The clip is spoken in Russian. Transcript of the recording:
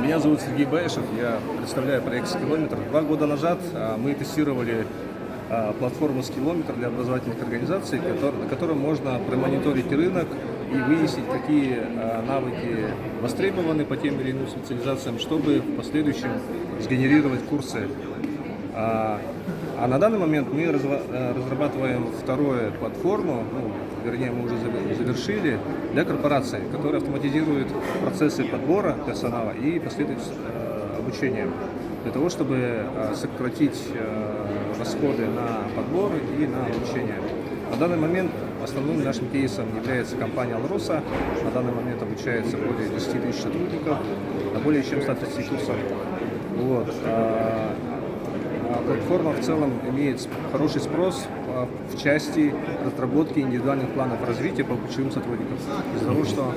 Меня зовут Сергей Баишев, я представляю проект «Скиллометр». 2 года назад мы тестировали платформу «Скиллометр» для образовательных организаций, на которой можно промониторить рынок и выяснить, какие навыки востребованы по тем или иным специализациям, чтобы в последующем сгенерировать курсы. А на данный момент мы разрабатываем вторую платформу, вернее, мы уже завершили, для корпораций, которая автоматизирует процессы подбора персонала и последующего обучения, для того, чтобы сократить расходы на подбор и на обучение. На данный момент основным нашим кейсом является компания «Алроса». На данный момент обучается более 10 тысяч сотрудников на более чем 130 курсах. Платформа в целом имеет хороший спрос в части разработки индивидуальных планов развития по ключевым сотрудникам. Из-за того, что